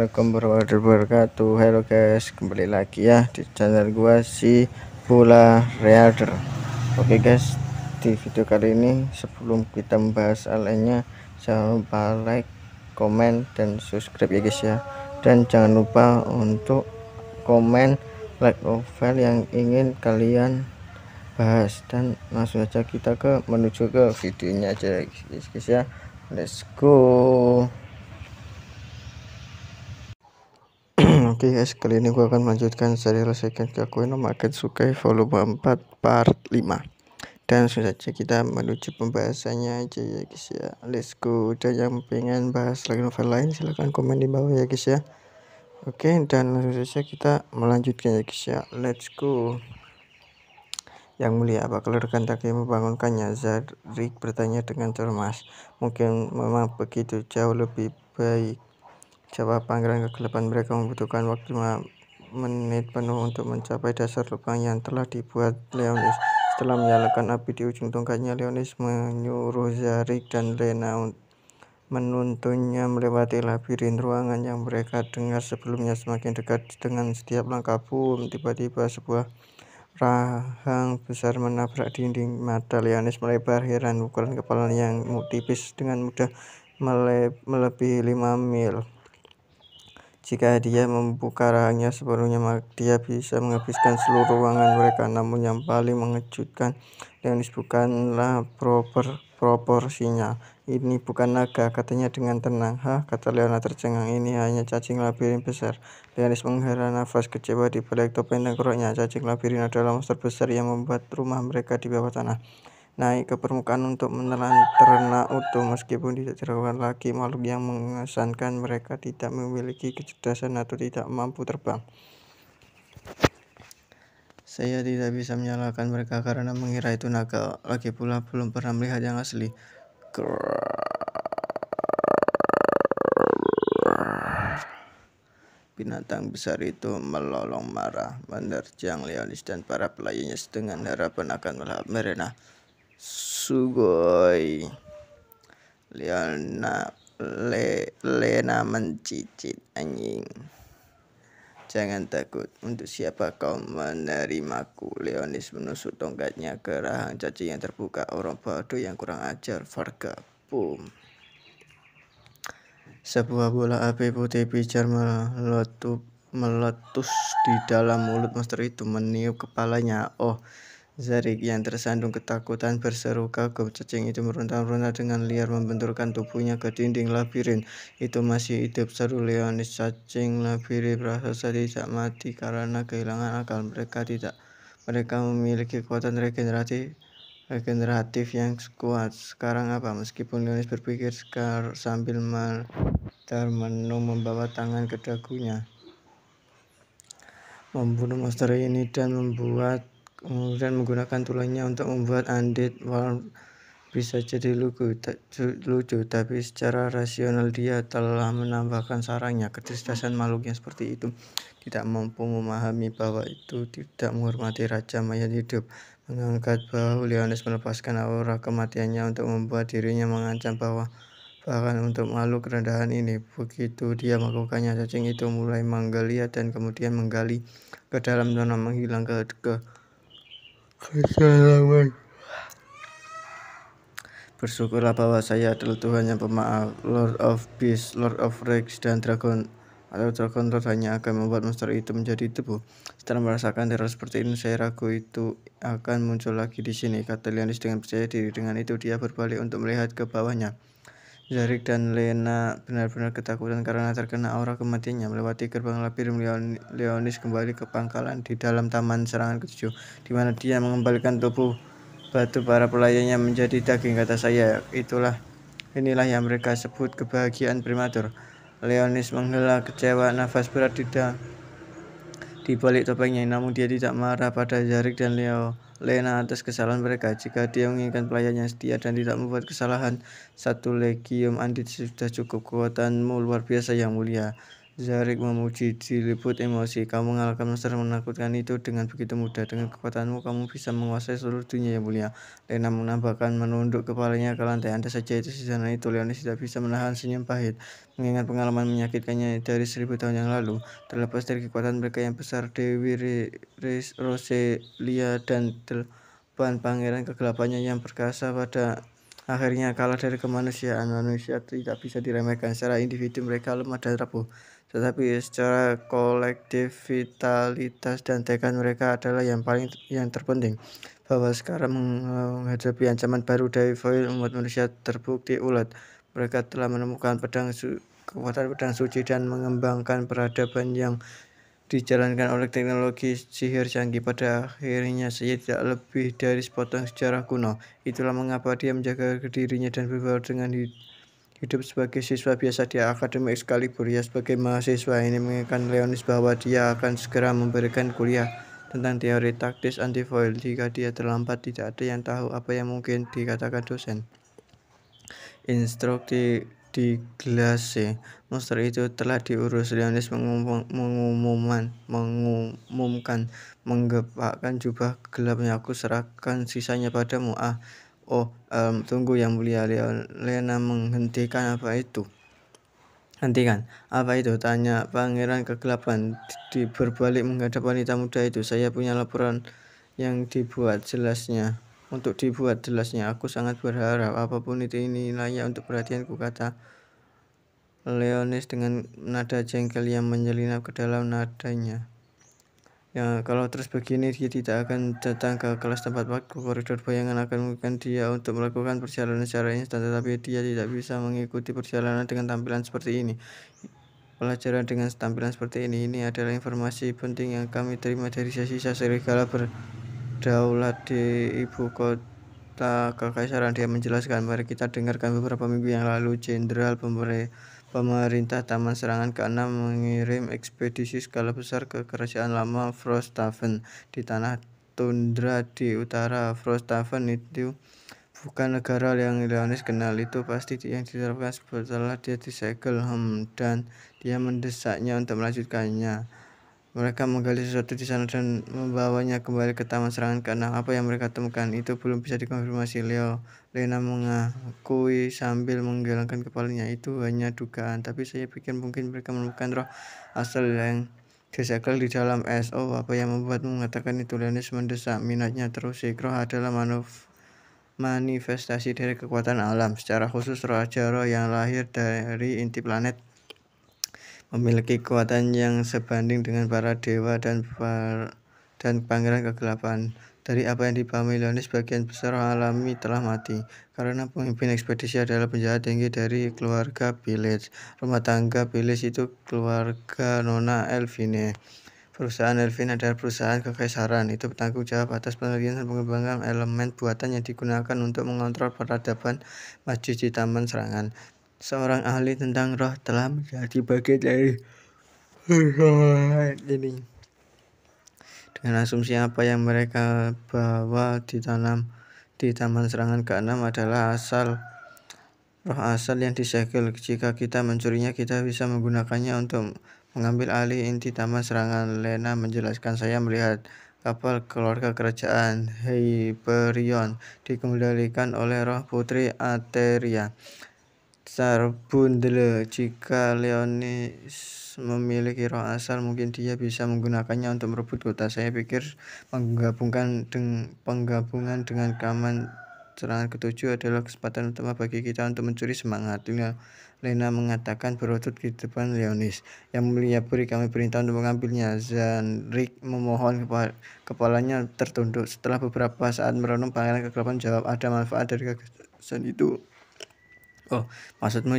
Assalamualaikum warahmatullahi wabarakatuh. Halo guys, kembali lagi ya di channel gua si Bola Reader. Oke guys, di video kali ini sebelum kita membahas lainnya, jangan lupa like, komen, dan subscribe ya guys ya. Dan jangan lupa untuk komen like novel yang ingin kalian bahas, dan langsung saja kita menuju ke videonya aja guys ya. Let's go. Oke guys, kali ini gua akan melanjutkan serial Seiken Gakuen no Maketsukai volume 4 part 5. Dan langsung saja kita menuju pembahasannya aja ya guys ya. Let's go. Dan yang pengen bahas lagi novel lain silahkan komen di bawah ya guys ya. Oke, dan langsung saja kita melanjutkan ya guys ya. Let's go. Yang mulia, apakah rekan Take membangunkannya? Zarik bertanya dengan cermas. Mungkin memang begitu, jauh lebih baik, jawab pangeran kegelapan. Mereka membutuhkan waktu 5 menit penuh untuk mencapai dasar lubang yang telah dibuat Leonis. Setelah menyalakan api di ujung tongkatnya, Leonis menyuruh Zarik dan Lena menuntunnya melewati labirin ruangan yang mereka dengar sebelumnya semakin dekat dengan setiap langkah. Boom! Tiba-tiba sebuah rahang besar menabrak dinding. Mata Leonis melebar heran. Ukuran kepala yang tipis dengan mudah melebihi 5 mil. Jika dia membuka rahangnya sepenuhnya, maka dia bisa menghabiskan seluruh ruangan mereka. Namun yang paling mengejutkan, Leonis bukanlah proporsinya. Ini bukan naga, katanya dengan tenang. Hah, kata Leona tercengang, ini hanya cacing labirin besar. Leonis menghela nafas kecewa. Di balik topeng tengkoroknya, cacing labirin adalah monster besar yang membuat rumah mereka di bawah tanah naik ke permukaan untuk menelan ternak utuh. Meskipun tidak diragukan lagi makhluk yang mengesankan, mereka tidak memiliki kecerdasan atau tidak mampu terbang. Saya tidak bisa menyalahkan mereka karena mengira itu naga. Lagi pula belum pernah melihat yang asli. Binatang besar itu melolong marah, menerjang Leonis dan para pelayannya dengan harapan akan melahap mereka. Sugoi. Lena mencicit. Anjing. Jangan takut. Untuk siapa kau menerimaku? Leonis menusuk tongkatnya ke rahang cacing yang terbuka. Orang bodoh yang kurang ajar. Varga. Boom. Sebuah bola api putih pijar meletus di dalam mulut monster itu, meniup kepalanya. Oh, Zarik yang tersandung ketakutan berseru kagum. Cacing itu meronta-ronta dengan liar, membenturkan tubuhnya ke dinding labirin. Itu masih hidup, seru Leonis. Cacing labirin berasa tidak mati karena kehilangan akal. Mereka memiliki kekuatan regeneratif yang kuat. Sekarang apa? Meskipun Leonis berpikir sambil termenung membawa tangan ke dagunya, membunuh monster ini dan kemudian menggunakan tulangnya untuk membuat undead worm bisa jadi lucu, tapi secara rasional dia telah menambahkan sarangnya. Kecerdasan makhluk yang seperti itu tidak mampu memahami bahwa itu tidak menghormati raja mayat hidup. Mengangkat bahu, Leonis melepaskan aura kematiannya untuk membuat dirinya mengancam bahkan untuk makhluk rendahan ini. Begitu dia melakukannya, cacing itu mulai menggeliat dan kemudian menggali ke dalam tanah, menghilang ke kedalaman. Bersyukurlah bahwa saya adalah Tuhan yang pemaaf, Lord of Beast, Lord of Rex, dan Dragon Lord hanya akan membuat monster itu menjadi debu. Setelah merasakan teror seperti ini, saya ragu itu akan muncul lagi di sini, kata Leonis dengan percaya diri. Dengan itu dia berbalik untuk melihat ke bawahnya. Zarik dan Lena benar-benar ketakutan karena terkena aura kematiannya. Melewati gerbang labirin, Leonis kembali ke pangkalan di dalam taman serangan ke-7, di mana dia mengembalikan tubuh batu para pelayannya menjadi daging. Kata saya, inilah yang mereka sebut kebahagiaan prematur. Leonis menghela kecewa, nafas berat di balik topengnya. Namun dia tidak marah pada Zarik dan Lena atas kesalahan mereka. Jika dia menginginkan pelayannya setia dan tidak membuat kesalahan, 1 legium undead sudah cukup. Kekuatanmu luar biasa yang mulia. Zarik memuji, diliput emosi. Kamu mengalahkan monster menakutkan itu dengan begitu mudah. Dengan kekuatanmu, kamu bisa menguasai seluruh dunia yang mulia. Lena menambahkan menunduk kepalanya ke lantai. Anda saja itu sesederhana itu. Leonis tidak bisa menahan senyum pahit. Mengingat pengalaman menyakitkannya dari 1000 tahun yang lalu. Terlepas dari kekuatan mereka yang besar, Dewi Roselia dan 8 pangeran kegelapannya yang perkasa pada akhirnya kalah dari kemanusiaan. Manusia tidak bisa diremehkan. Secara individu mereka lemah dan rapuh. Tetapi secara kolektif vitalitas dan tekad mereka adalah yang terpenting. Bahwa sekarang menghadapi ancaman baru dari Foil, umat manusia terbukti ulet. Mereka telah menemukan kekuatan pedang suci dan mengembangkan peradaban yang dijalankan oleh teknologi sihir canggih. Pada akhirnya saya tidak lebih dari sepotong sejarah kuno. Itulah mengapa dia menjaga dirinya dan berbaur dengan hidup sebagai siswa biasa di Akademi Excalibur. Ya, sebagai mahasiswa ini mengingatkan Leonis bahwa dia akan segera memberikan kuliah tentang teori taktis anti-foil. Jika dia terlambat, tidak ada yang tahu apa yang mungkin dikatakan dosen. Instruksi di Glace, monster itu telah diurus. Leonis mengumumkan, menggepakkan jubah gelapnya. Aku serahkan sisanya padamu. Tunggu yang mulia. Lena menghentikan. Apa itu? Hentikan. Apa itu? Tanya pangeran kegelapan. Berbalik menghadap wanita muda itu. Saya punya laporan yang dibuat jelasnya. Aku sangat berharap apapun itu ini layak untuk perhatianku, kata Leonis dengan nada jengkel yang menyelinap ke dalam nadanya. Ya, kalau terus begini dia tidak akan datang ke kelas tempat waktu. Koridor bayangan akan memungkinkan dia untuk melakukan perjalanan secara instan, tetapi dia tidak bisa mengikuti perjalanan dengan tampilan seperti ini. Pelajaran dengan tampilan seperti ini adalah informasi penting yang kami terima dari sisa-sisa serigala berdaulat di ibu kota kekaisaran. Dia menjelaskan, mari kita dengarkan. Beberapa minggu yang lalu, Jenderal Pemerintah Taman Serangan ke-6 mengirim ekspedisi skala besar ke kerajaan lama Frosthaven di tanah tundra di utara. Frosthaven itu bukan negara yang Leonis kenal. Itu pasti yang diterapkan setelah dia disegel, dan dia mendesaknya untuk melanjutkannya. Mereka menggali sesuatu di sana dan membawanya kembali ke Taman Serangan ke-6. Apa yang mereka temukan itu belum bisa dikonfirmasi. Lena mengakui sambil menggelengkan kepalanya. Itu hanya dugaan, tapi saya pikir mungkin mereka menemukan roh asal yang disegel di dalam es. Oh, apa yang membuatmu mengatakan itu? Leonis mendesak, minatnya terusik. Roh adalah manifestasi dari kekuatan alam. Secara khusus roh yang lahir dari inti planet memiliki kekuatan yang sebanding dengan para dewa dan pangeran kegelapan. Dari apa yang dipahami Leonis, sebagian besar roh alami telah mati karena pemimpin ekspedisi adalah penjahat tinggi dari keluarga Village. Rumah tangga Village itu keluarga Nona Elvine. Perusahaan Elvin adalah perusahaan kekaisaran. Itu bertanggung jawab atas penelitian dan pengembangan elemen buatan yang digunakan untuk mengontrol peradaban masjid di Taman Serangan. Seorang ahli tentang roh telah menjadi bagian dari perusahaan ini. Dengan asumsi apa yang mereka bawa di Taman Serangan ke-6 adalah roh asal yang disegel. Jika kita mencurinya, kita bisa menggunakannya untuk mengambil alih inti Taman Serangan. Lena menjelaskan, saya melihat kapal keluarga kerajaan Hyperion dikendalikan oleh roh putri Ateria. Sarbundle. Jika Leonis memiliki roh asal, mungkin dia bisa menggunakannya untuk merebut kota. Saya pikir penggabungan dengan Taman Serangan ke-7 adalah kesempatan utama bagi kita untuk mencuri semangat. Lena mengatakan berlutut di depan Leonis. Yang mulia, beri kami perintah untuk mengambilnya. Zanrik memohon, kepalanya tertunduk. Setelah beberapa saat merenung, pangeran kegelapan jawab, ada manfaat dari gagasan itu. Oh, maksudmu?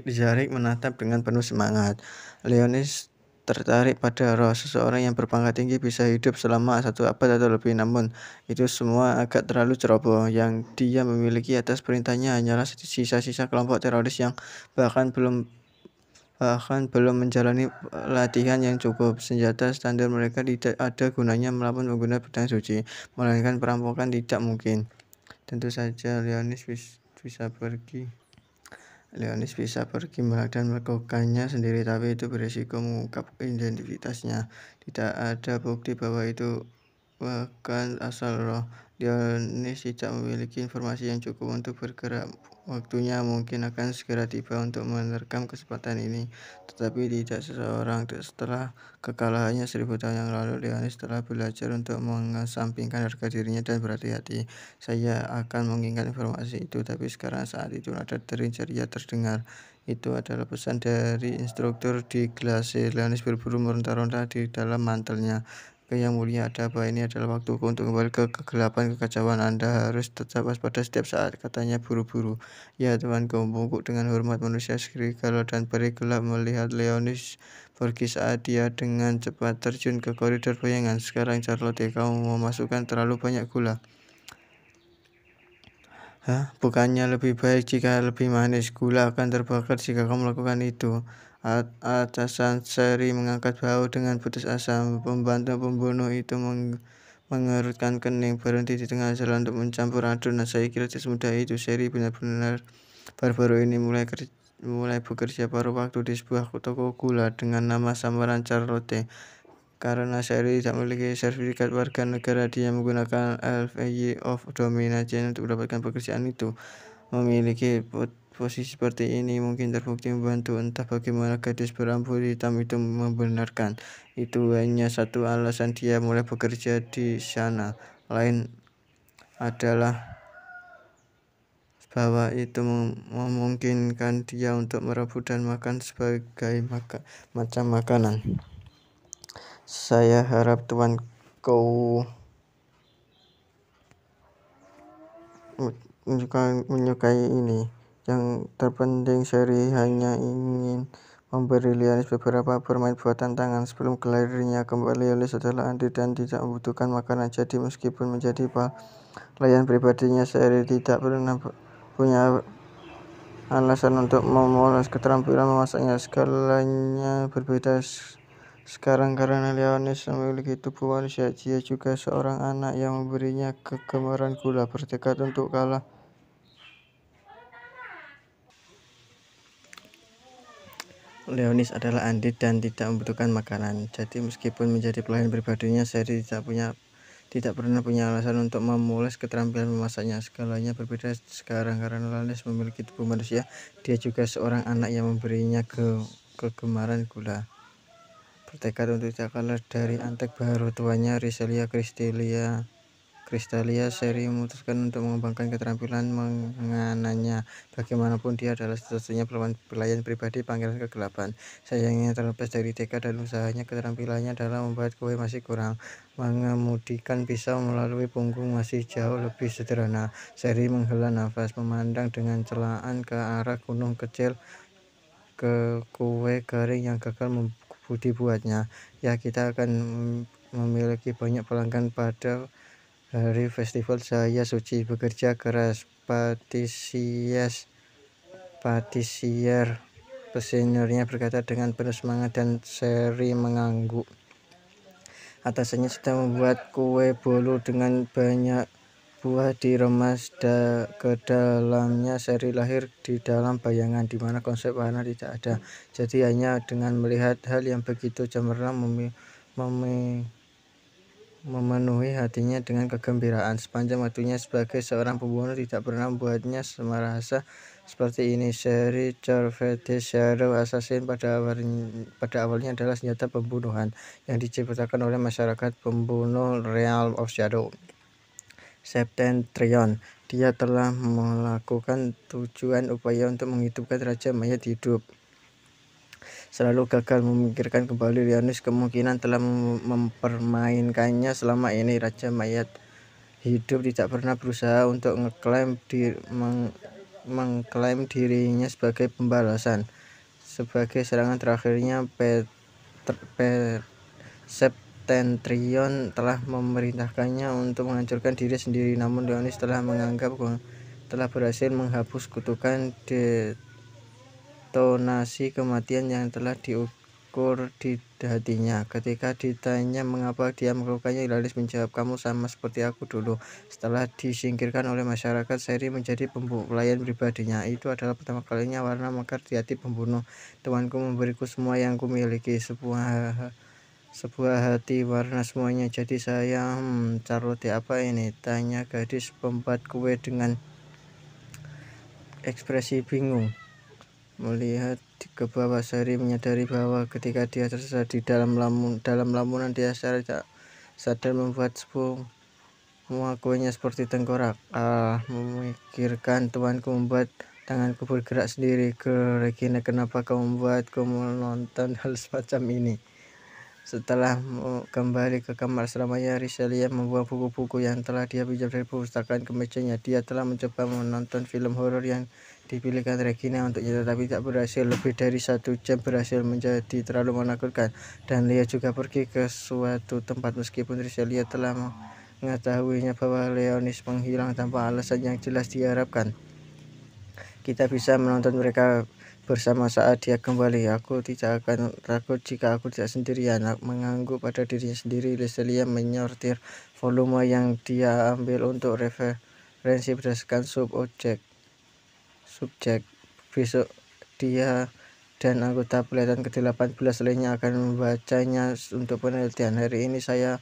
Zarik menatap dengan penuh semangat. Leonis tertarik pada roh. Seseorang yang berpangkat tinggi bisa hidup selama 1 abad atau lebih, namun itu semua agak terlalu ceroboh. Yang dia miliki atas perintahnya hanyalah sisa-sisa kelompok teroris yang bahkan belum menjalani latihan yang cukup. Senjata standar mereka tidak ada gunanya melawan menggunakan pedang suci, melainkan perampokan tidak mungkin. Tentu saja Leonis bisa pergi. Leonis bisa pergi dan melakukannya sendiri, tapi itu beresiko mengungkap identitasnya. Tidak ada bukti bahwa itu bahkan asal roh. Leonis tidak memiliki informasi yang cukup untuk bergerak. Waktunya mungkin akan segera tiba untuk menerkam kesempatan ini, tetapi tidak seseorang. Setelah kekalahannya 1000 tahun yang lalu, Leonis telah belajar untuk mengesampingkan harga dirinya dan berhati-hati. Saya akan mengingat informasi itu, tapi sekarang saat itu ada dering ceria terdengar. Itu adalah pesan dari instruktur di glase. Leonis berburu meronta-ronta di dalam mantelnya. Yang mulia, ada apa? Ini adalah waktuku untuk kembali ke kegelapan kekacauan. Anda harus tetap waspada setiap saat, katanya buru-buru. Ya tuanku, membungkuk dengan hormat manusia serigala dan peri gelap melihat Leonis pergi saat dia dengan cepat terjun ke koridor bayangan. Sekarang Charlotte, kamu memasukkan terlalu banyak gula. Hah? Bukannya lebih baik jika lebih manis? Gula akan terbakar jika kamu melakukan itu. Atasan Seri mengangkat bahu dengan putus asa. Pembantu pembunuh itu mengerutkan kening, berhenti di tengah jalan untuk mencampur adonan. Saya kira tidak semudah itu. Seri benar-benar baru-baru ini mulai bekerja paruh waktu di sebuah toko gula dengan nama samaran Charlotte. Karena Sherry tidak memiliki sertifikat warga negara, dia menggunakan LVY of Domination untuk mendapatkan pekerjaan itu. Memiliki posisi seperti ini mungkin terbukti membantu. Entah bagaimana gadis berambut hitam itu membenarkan. Itu hanya satu alasan dia mulai bekerja di sana. Lain adalah bahwa itu memungkinkan dia untuk merebut dan makan sebagai macam makanan. Saya harap Tuan kau menyukai ini. Yang terpenting, Sherry hanya ingin memberi Leonis beberapa permain buatan tangan sebelum kelarinya kembali. Leonis adalah Andi dan tidak membutuhkan makanan, jadi meskipun menjadi pelayan pribadinya, Sherry tidak pernah punya alasan untuk memoles keterampilan memasaknya. Skalanya berbeda sekarang karena Leonis memiliki tubuh manusia. Dia juga seorang anak yang memberinya kegemaran gula, bertekad untuk kalah. Leonis adalah Andit dan tidak membutuhkan makanan, jadi meskipun menjadi pelayan pribadinya, Sherry tidak pernah punya alasan untuk memoles keterampilan memasaknya. Skalanya berbeda sekarang karena Leonis memiliki tubuh manusia. Dia juga seorang anak yang memberinya kegemaran gula, bertekad untuk tidak kalah dari antek baru tuanya Riselia Kristalia. Sherry memutuskan untuk mengembangkan keterampilan mengananya. Bagaimanapun dia adalah satu-satunya pelayan pribadi Pangeran Kegelapan. Sayangnya terlepas dari tekad dan usahanya, keterampilannya dalam membuat kue masih kurang. Mengemudikan pisau melalui punggung masih jauh lebih sederhana. Sherry menghela nafas, memandang dengan celaan ke arah gunung kecil, ke kue garing yang gagal dibuatnya. Ya, kita akan memiliki banyak pelanggan pada hari festival Cahaya Suci. Bekerja keras, patisier seniornya berkata dengan penuh semangat, dan Sherry mengangguk. Atasannya sedang membuat kue bolu dengan banyak buah diremas ke dalamnya. Sherry lahir di dalam bayangan di mana konsep warna tidak ada, jadi hanya dengan melihat hal yang begitu cemerlang memenuhi hatinya dengan kegembiraan. Sepanjang waktunya sebagai seorang pembunuh tidak pernah membuatnya merasa seperti ini. Sherry Corvette Shadow Assassin pada awalnya adalah senjata pembunuhan yang diciptakan oleh masyarakat pembunuh Realm of Shadow Septentrion. Dia telah melakukan tujuan upaya untuk menghidupkan Raja Mayat hidup, selalu gagal. Memikirkan kembali, Leonis kemungkinan telah mempermainkannya selama ini. Raja Mayat hidup tidak pernah berusaha untuk mengklaim dirinya sebagai pembalasan. Sebagai serangan terakhirnya, Septentrion telah memerintahkannya untuk menghancurkan diri sendiri. Namun Leonis telah menganggap telah berhasil menghapus kutukan detonasi kematian yang telah tersungkur di hatinya. Ketika ditanya mengapa dia melakukannya, Ilaris menjawab, "Kamu sama seperti aku dulu." Setelah disingkirkan oleh masyarakat, Sherry menjadi pelayan pribadinya. Itu adalah pertama kalinya warna mekar di hati pembunuh. Tuanku memberiku semua yang kumiliki, sebuah hati warna semuanya. Jadi saya, Charlotte apa ini? Tanya gadis pembuat kue dengan ekspresi bingung. Melihat ke bawah, Sherry menyadari bahwa ketika dia tersesat di dalam lamunan, dia secara tak sadar membuat semua kuenya seperti tengkorak. Memikirkan, tuanku membuat tanganku bergerak sendiri. Regina, kenapa kau membuatku menonton hal semacam ini? Setelah kembali ke kamar selamanya, Rizelia membuang buku-buku yang telah dia pinjam dari perpustakaan ke mejanya. Dia telah mencoba menonton film horor yang dipilihkan Regina untuknya, tetapi tak berhasil. Lebih dari 1 jam berhasil menjadi terlalu menakutkan, dan Lea juga pergi ke suatu tempat meskipun Rizelia telah mengetahuinya bahwa Leonis menghilang tanpa alasan yang jelas diharapkan. Kita bisa menonton mereka bersama saat dia kembali. Aku tidak akan takut jika aku tidak sendirian. Mengangguk pada dirinya sendiri, Rizelia menyortir volume yang dia ambil untuk referensi berdasarkan subjek. Besok dia dan anggota pelatihan ke-18 lainnya akan membacanya untuk penelitian. Hari ini saya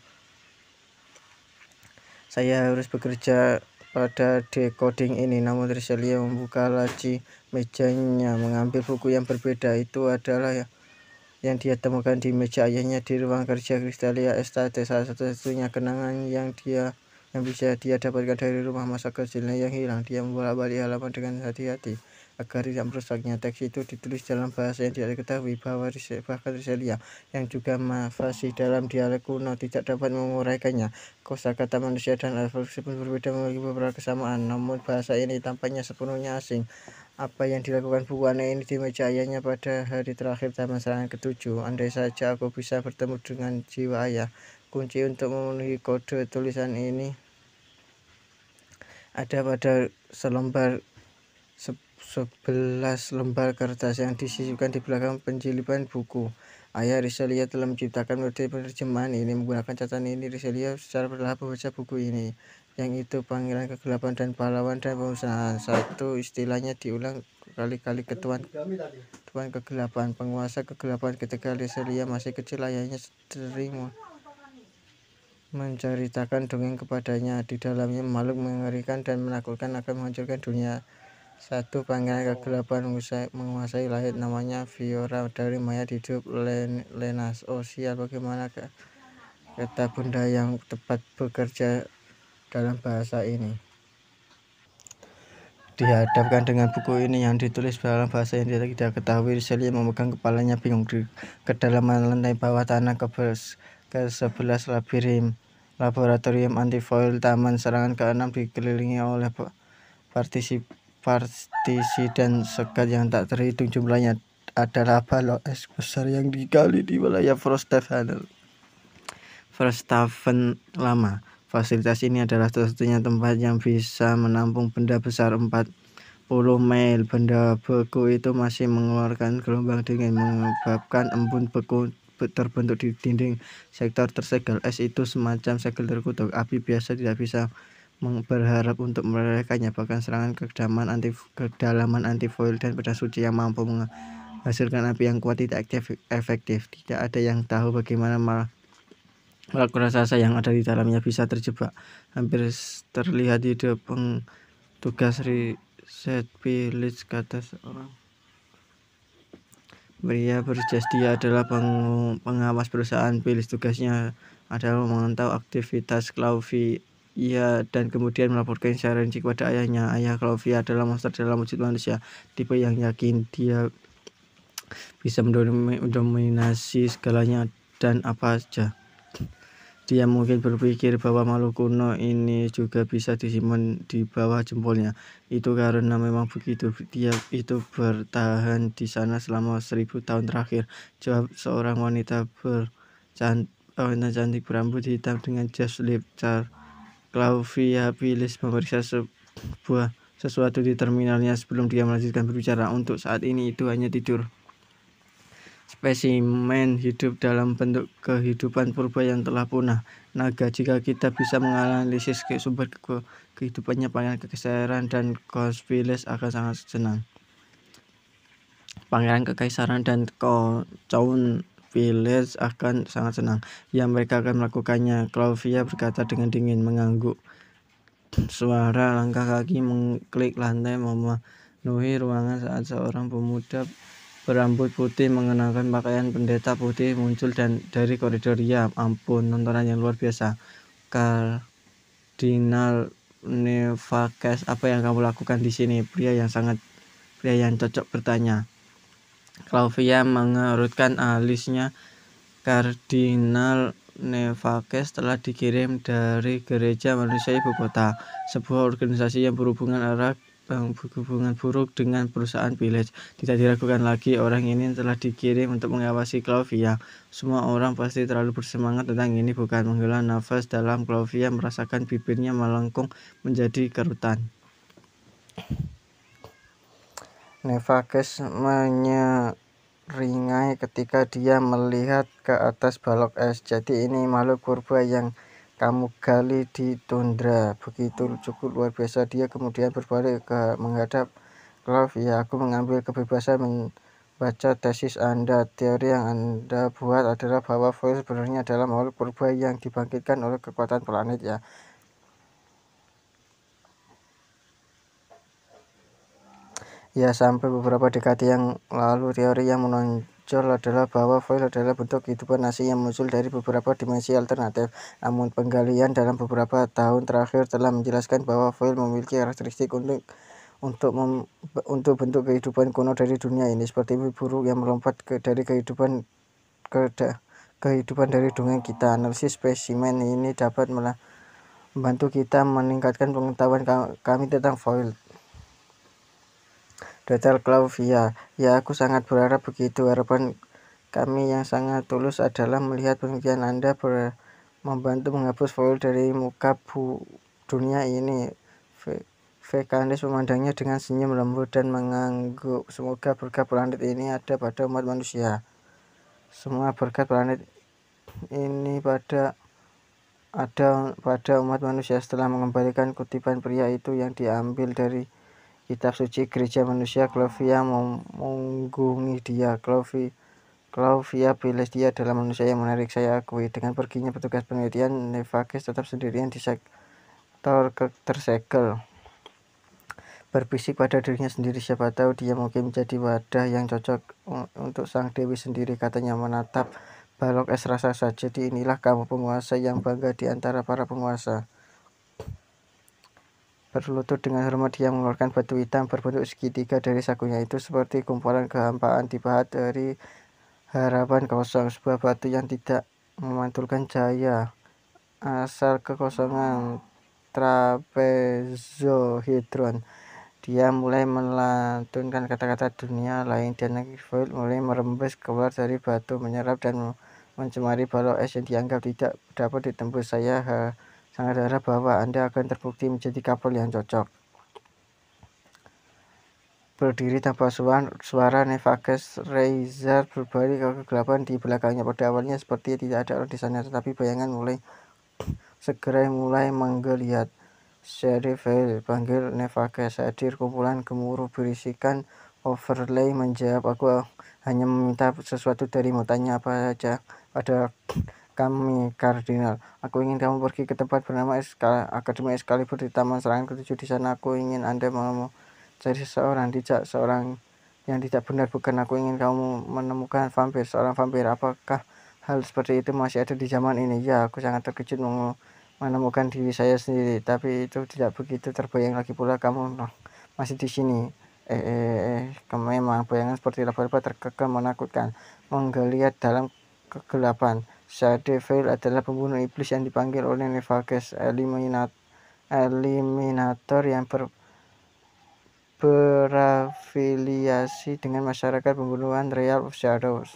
harus bekerja pada decoding ini. Namun Rizelia membuka laci mejanya, mengambil buku yang berbeda. Itu adalah yang dia temukan di meja ayahnya di ruang kerja Crystalia Estate, salah satu-satunya kenangan yang bisa dia dapatkan dari rumah masa kecilnya yang hilang. Dia membolak-balik halaman dengan hati-hati agar tidak merusaknya. Teks itu ditulis dalam bahasa yang tidak diketahui, bahkan Rizelia yang juga fasih dalam dialek kuno tidak dapat menguraikannya. Kosakata manusia dan elf meskipun berbeda memiliki beberapa kesamaan, namun bahasa ini tampaknya sepenuhnya asing. Apa yang dilakukan buku aneh ini di meja ayahnya pada hari terakhir taman serangan ke-7? Andai saja aku bisa bertemu dengan jiwa ayah. Kunci untuk memenuhi kode tulisan ini ada pada 11 lembar kertas yang disisipkan di belakang penjilipan buku. Ayah Rizelia telah menciptakan metode penerjemahan ini. Menggunakan catatan ini, Rizelia secara bertahap membaca buku ini, yang itu panggilan kegelapan dan pahlawan dan pemusnahan. Satu istilahnya diulang kali-kali ke tuan kegelapan, penguasa kegelapan. Ketika Rizelia masih kecil, ayahnya sering menceritakan dongeng kepadanya. Di dalamnya makhluk mengerikan dan menakutkan akan menghancurkan dunia. Satu panggilan kegelapan menguasai langit, namanya Fiora, dari mayat hidup Lenas. Oh sial, bagaimana kata bunda yang tepat bekerja dalam bahasa ini? Dihadapkan dengan buku ini yang ditulis dalam bahasa yang tidak ketahui, Rizelia memegang kepalanya bingung. Di kedalaman lantai bawah tanah ke-11 laboratorium antifoil taman serangan ke-6 dikelilingi oleh partisi dan sekat yang tak terhitung jumlahnya. Adalah balok es besar yang digali di wilayah Frosthaven lama. Fasilitas ini adalah satu-satunya tempat yang bisa menampung benda besar 40 mil. Benda beku itu masih mengeluarkan gelombang dingin, menyebabkan embun beku terbentuk di dinding sektor tersegel. Es itu semacam segel terkutuk. Api biasa tidak bisa berharap untuk merelehkannya. Bahkan serangan kedalaman antifoil dan pedang suci yang mampu menghasilkan api yang kuat tidak efektif. Tidak ada yang tahu bagaimana malak raksasa yang ada di dalamnya bisa terjebak. Hampir terlihat di depan tugas riset Village, kata seorang pria berjas. Dia adalah pengawas perusahaan Village. Tugasnya adalah memantau aktivitas Clauvia dan kemudian melaporkan secara rinci kepada ayahnya. Ayah Clauvia adalah monster dalam wujud manusia, tipe yang yakin dia bisa mendominasi segalanya dan apa saja. Dia mungkin berpikir bahwa makhluk kuno ini juga bisa disimpan di bawah jempolnya. Itu karena memang begitu. Dia itu bertahan di sana selama 1000 tahun terakhir, jawab seorang wanita cantik berambut hitam dengan jas lip. Clauvia Phyllis memeriksa sesuatu di terminalnya sebelum dia melanjutkan berbicara. Untuk saat ini itu hanya tidur. spesimen hidup dalam bentuk kehidupan purba yang telah punah. Naga, jika kita bisa menganalisis sumber kehidupannya, Pangeran Kekaisaran dan Count akan sangat senang. Pangeran Kekaisaran dan Count akan sangat senang. Ya, mereka akan melakukannya. Clavia berkata dengan dingin, mengangguk. Suara langkah kaki mengklik lantai memenuhi ruangan saat seorang pemuda berambut putih mengenakan pakaian pendeta putih muncul dari koridor. Ya ampun, nontonan yang luar biasa. Kardinal Nevakes, apa yang kamu lakukan di sini? Pria yang cocok bertanya. Clavia mengerutkan alisnya. Kardinal Nevakes telah dikirim dari Gereja Manusia Ibu Kota, sebuah organisasi yang berhubungan buruk dengan perusahaan Village. Tidak diragukan lagi, orang ini telah dikirim untuk mengawasi Clavia. Semua orang pasti terlalu bersemangat tentang ini, bukan? Menghela nafas dalam, Clavia merasakan bibirnya melengkung menjadi kerutan. Nevakes menyeringai ketika dia melihat ke atas balok es. Jadi ini makhluk purba yang kamu gali di tundra. Begitu cukup luar biasa. Dia kemudian berbalik menghadap Clavia. Aku mengambil kebebasan membaca tesis Anda. Teori yang Anda buat adalah bahwa Foil sebenarnya adalah makhluk purba yang dibangkitkan oleh kekuatan planet, ya. Ya, sampai beberapa dekade yang lalu, teori yang menonjol adalah bahwa Foil adalah bentuk kehidupan asli yang muncul dari beberapa dimensi alternatif. Namun penggalian dalam beberapa tahun terakhir telah menjelaskan bahwa Foil memiliki karakteristik untuk bentuk kehidupan kuno dari dunia ini, seperti mimpi buruk yang melompat dari kehidupan dari dongeng kita. Analisis spesimen ini dapat membantu kita meningkatkan pengetahuan kami tentang Foil. Detail Clavia. Ya, aku sangat berharap begitu. Harapan kami yang sangat tulus adalah melihat penelitian Anda membantu menghapus Foil dari muka dunia ini. Vekanis memandangnya dengan senyum lembut dan mengangguk. Semoga berkat planet ini ada pada umat manusia. Semua berkat planet ini pada umat manusia. Setelah mengembalikan kutipan pria itu yang diambil dari kitab suci Gereja Manusia, Clavia menggungi dia. Clavia Village, dia adalah manusia yang menarik, saya akui. Dengan perginya petugas penelitian, Nevakes tetap sendirian di sektor tersegel. Berbisik pada dirinya sendiri, siapa tahu dia mungkin menjadi wadah yang cocok untuk sang dewi sendiri, katanya menatap balok es raksasa. Jadi inilah kamu, penguasa yang bangga di antara para penguasa. Berlutut dengan hormat, dia mengeluarkan batu hitam berbentuk segitiga dari sakunya. Itu seperti kumpulan kehampaan dipahat dari harapan kosong, sebuah batu yang tidak memantulkan cahaya, asal kekosongan trapezohedron. Dia mulai melantunkan kata-kata dunia lain, dan Foil mulai merembes keluar dari batu, menyerap dan mencemari balok es yang dianggap tidak dapat ditembus. Saya sangat harap bahwa Anda akan terbukti menjadi kapal yang cocok. Berdiri tanpa suara, Nevakes Reiser berbalik ke kegelapan di belakangnya. Pada awalnya seperti tidak ada orang di sana, tetapi bayangan segera mulai menggeliat. Sheriff Hale, panggil Nevakes. Hadir kumpulan gemuruh berisikan overlay menjawab. Aku hanya meminta sesuatu darimu. Tanya apa saja pada kami, Kardinal. Aku ingin kamu pergi ke tempat bernama Akademi Excalibur di Taman Serangan ke-7. Di sana aku ingin Anda mencari seorang yang tidak benar, bukan. Aku ingin kamu menemukan seorang vampir. Apakah hal seperti itu masih ada di zaman ini? Ya, aku sangat terkejut menemukan diri saya sendiri, tapi itu tidak begitu terbayang lagi pula kamu masih di sini. Memang bayangan seperti laba-laba terkekang menakutkan menggeliat dalam kegelapan. Shade Veil adalah pembunuh iblis yang dipanggil oleh Nevakes, eliminator yang berafiliasi dengan masyarakat pembunuhan Real of Shadows,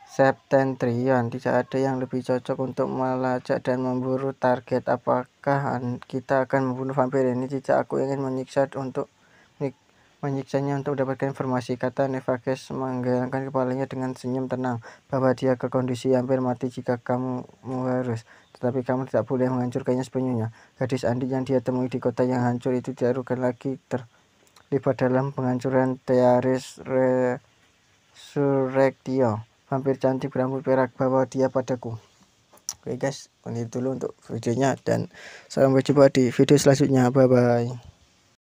Septentrion. Tidak ada yang lebih cocok untuk melacak dan memburu target. Apakah kita akan membunuh vampir ini? Tidak, aku ingin menyiksa menyiksanya untuk mendapatkan informasi, kata Nevages menggelengkan kepalanya dengan senyum tenang, bahwa dia ke kondisi hampir mati jika kamu harus. Tetapi kamu tidak boleh menghancurkannya sepenuhnya. Gadis Andi yang dia temui di kota yang hancur itu diarukan lagi terlibat dalam penghancuran Tearis Resurrectio. Vampir cantik berambut perak, bawa dia padaku. Oke guys, ini dulu untuk videonya dan sampai jumpa di video selanjutnya. Bye bye.